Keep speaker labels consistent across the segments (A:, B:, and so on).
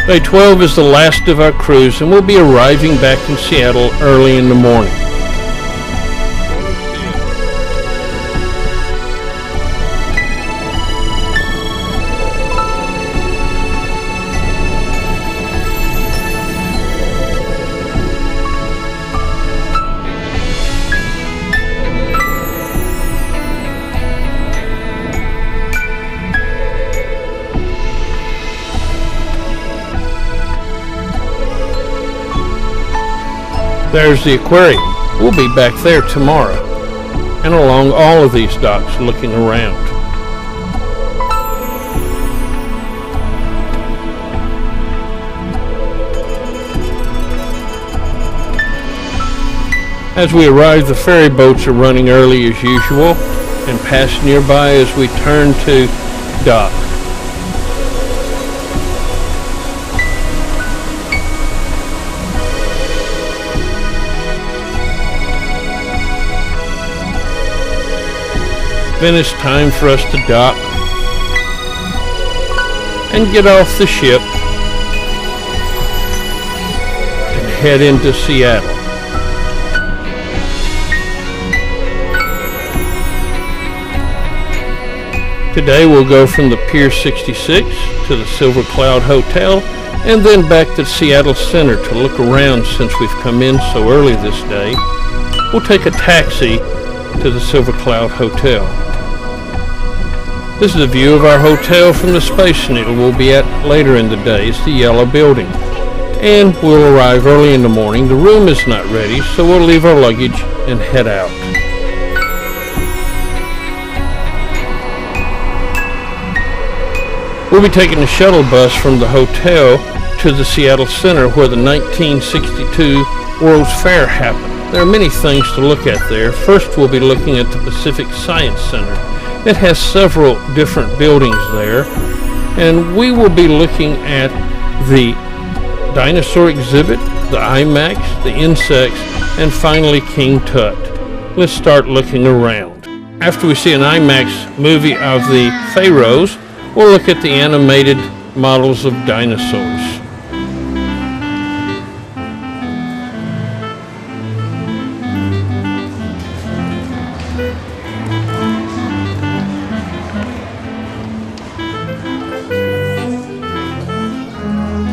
A: Day 12 is the last of our cruise, and we'll be arriving back in Seattle early in the morning. There's the aquarium. We'll be back there tomorrow, and along all of these docks looking around. As we arrive, the ferry boats are running early as usual and pass nearby as we turn to dock. Then it's time for us to dock and get off the ship and head into Seattle. Today we'll go from the Pier 66 to the Silver Cloud Hotel and then back to Seattle Center to look around since we've come in so early this day. We'll take a taxi to the Silver Cloud Hotel. This is a view of our hotel from the Space Needle we'll be at later in the day. It's the yellow building. And we'll arrive early in the morning. The room is not ready, so we'll leave our luggage and head out. We'll be taking a shuttle bus from the hotel to the Seattle Center where the 1962 World's Fair happened. There are many things to look at there. First, we'll be looking at the Pacific Science Center. It has several different buildings there, and we will be looking at the dinosaur exhibit, the IMAX, the insects, and finally King Tut. Let's start looking around. After we see an IMAX movie of the pharaohs, we'll look at the animated models of dinosaurs.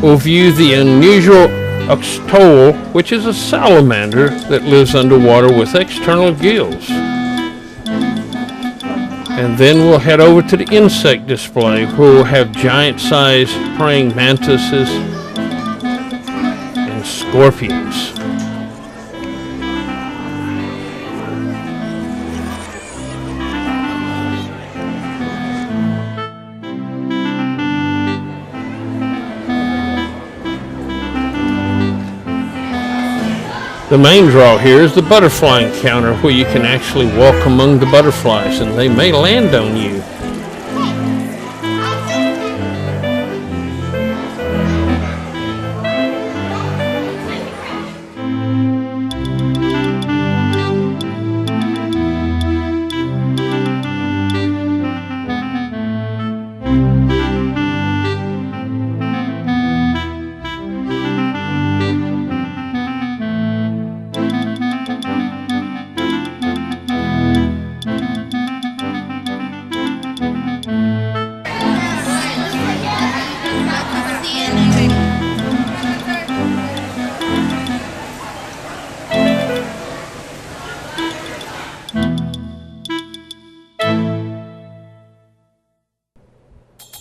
A: We'll view the unusual Oxtol, which is a salamander that lives underwater with external gills. And then we'll head over to the insect display where we'll have giant-sized praying mantises and scorpions. The main draw here is the butterfly encounter where you can actually walk among the butterflies and they may land on you.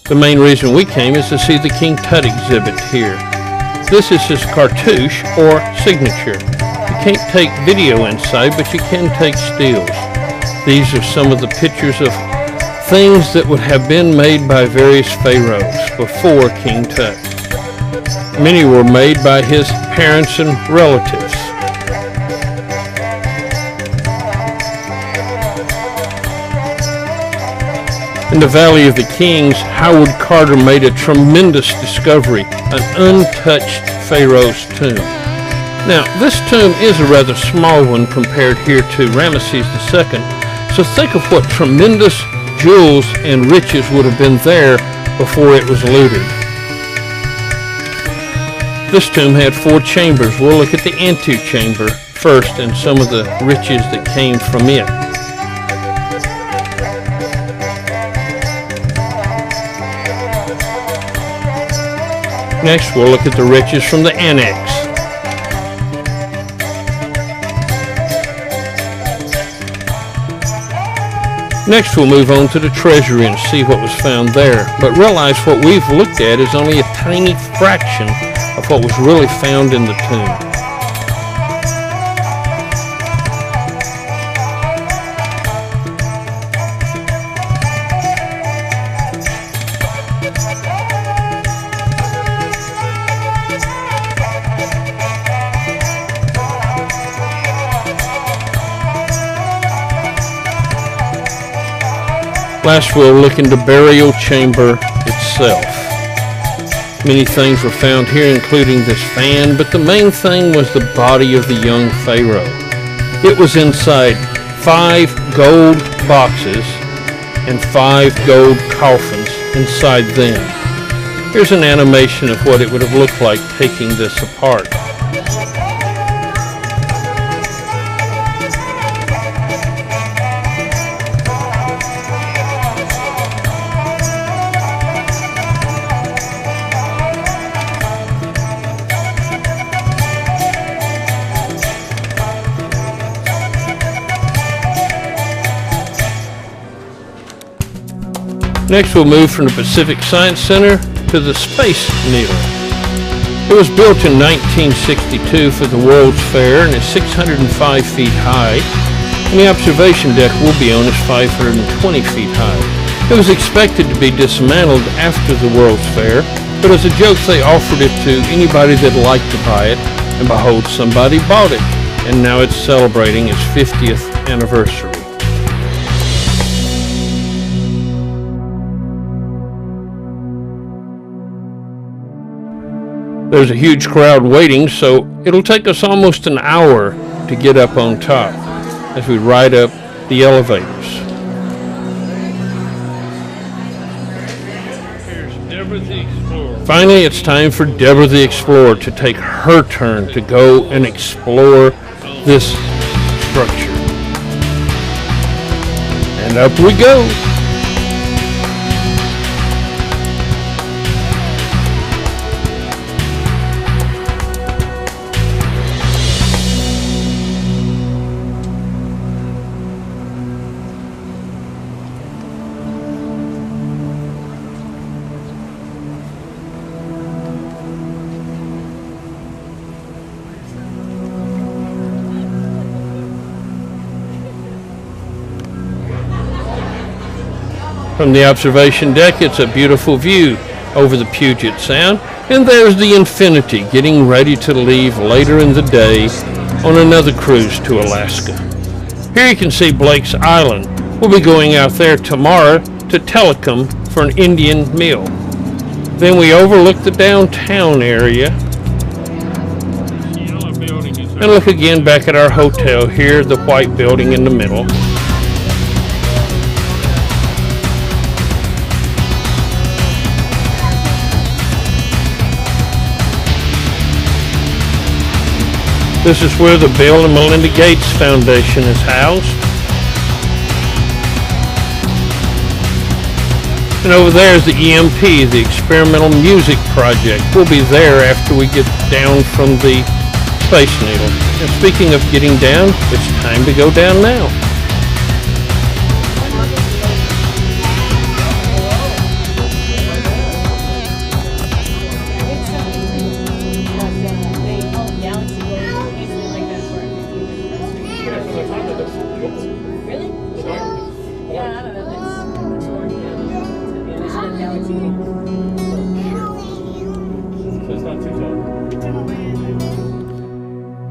A: The main reason we came is to see the King Tut exhibit here. This is his cartouche or signature. You can't take video inside, but you can take stills. These are some of the pictures of things that would have been made by various pharaohs before King Tut. Many were made by his parents and relatives. In the Valley of the Kings, Howard Carter made a tremendous discovery, an untouched pharaoh's tomb. Now, this tomb is a rather small one compared here to Ramesses II, so think of what tremendous jewels and riches would have been there before it was looted. This tomb had 4 chambers. We'll look at the antechamber first and some of the riches that came from it. Next, we'll look at the riches from the annex. Next, we'll move on to the treasury and see what was found there, but realize what we've looked at is only a tiny fraction of what was really found in the tomb. Last, we'll look into burial chamber itself. Many things were found here, including this fan, but the main thing was the body of the young pharaoh. It was inside 5 gold boxes and 5 gold coffins inside them. Here's an animation of what it would have looked like taking this apart. Next, we'll move from the Pacific Science Center to the Space Needle. It was built in 1962 for the World's Fair and is 605 feet high, and the observation deck we'll be on is 520 feet high. It was expected to be dismantled after the World's Fair, but as a joke they offered it to anybody that liked to buy it, and behold, somebody bought it, and now it's celebrating its 50th anniversary. There's a huge crowd waiting, so it'll take us almost an hour to get up on top as we ride up the elevators. Here's Deborah the Explorer. Finally, it's time for Deborah the Explorer to take her turn to go and explore this structure. And up we go. From the observation deck, it's a beautiful view over the Puget Sound, and there's the Infinity getting ready to leave later in the day on another cruise to Alaska. Here you can see Blake's Island. We'll be going out there tomorrow to Telecom for an Indian meal. Then we overlook the downtown area and look again back at our hotel here, the white building in the middle. This is where the Bill and Melinda Gates Foundation is housed. And over there is the EMP, the Experimental Music Project. We'll be there after we get down from the Space Needle. And speaking of getting down, it's time to go down now.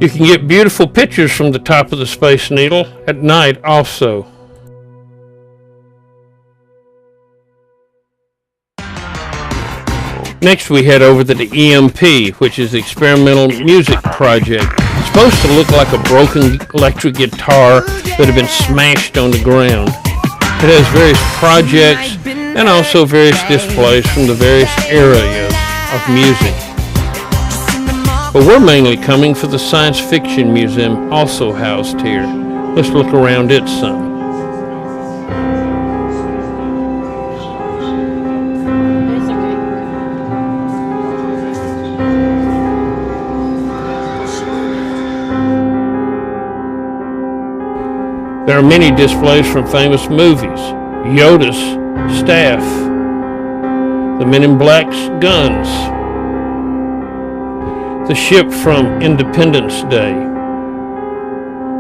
A: You can get beautiful pictures from the top of the Space Needle at night also. Next we head over to the EMP, which is the Experimental Music Project. It's supposed to look like a broken electric guitar that had been smashed on the ground. It has various projects and also various displays from the various areas of music. But we're mainly coming for the Science Fiction Museum, also housed here. Let's look around it some. There are many displays from famous movies, Yoda's staff, the Men in Black's guns, the ship from Independence Day,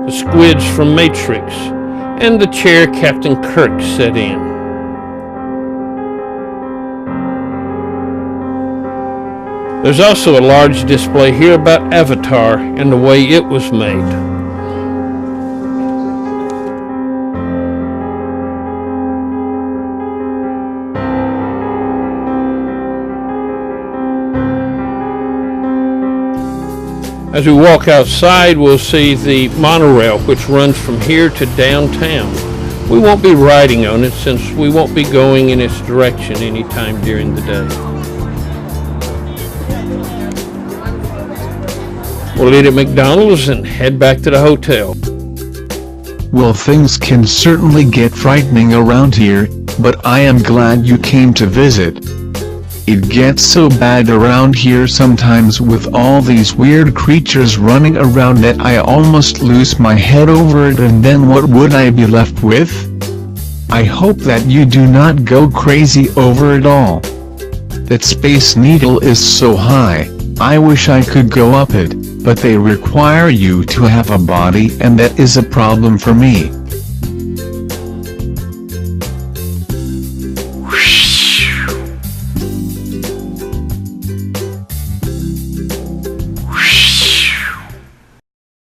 A: the squids from Matrix, and the chair Captain Kirk sat in. There's also a large display here about Avatar and the way it was made. As we walk outside, we'll see the monorail, which runs from here to downtown. We won't be riding on it since we won't be going in its direction anytime during the day. We'll eat at McDonald's and head back to the hotel.
B: Well, things can certainly get frightening around here, but I am glad you came to visit. It gets so bad around here sometimes with all these weird creatures running around that I almost lose my head over it, and then what would I be left with? I hope that you do not go crazy over it all. That Space Needle is so high, I wish I could go up it, but they require you to have a body, and that is a problem for me.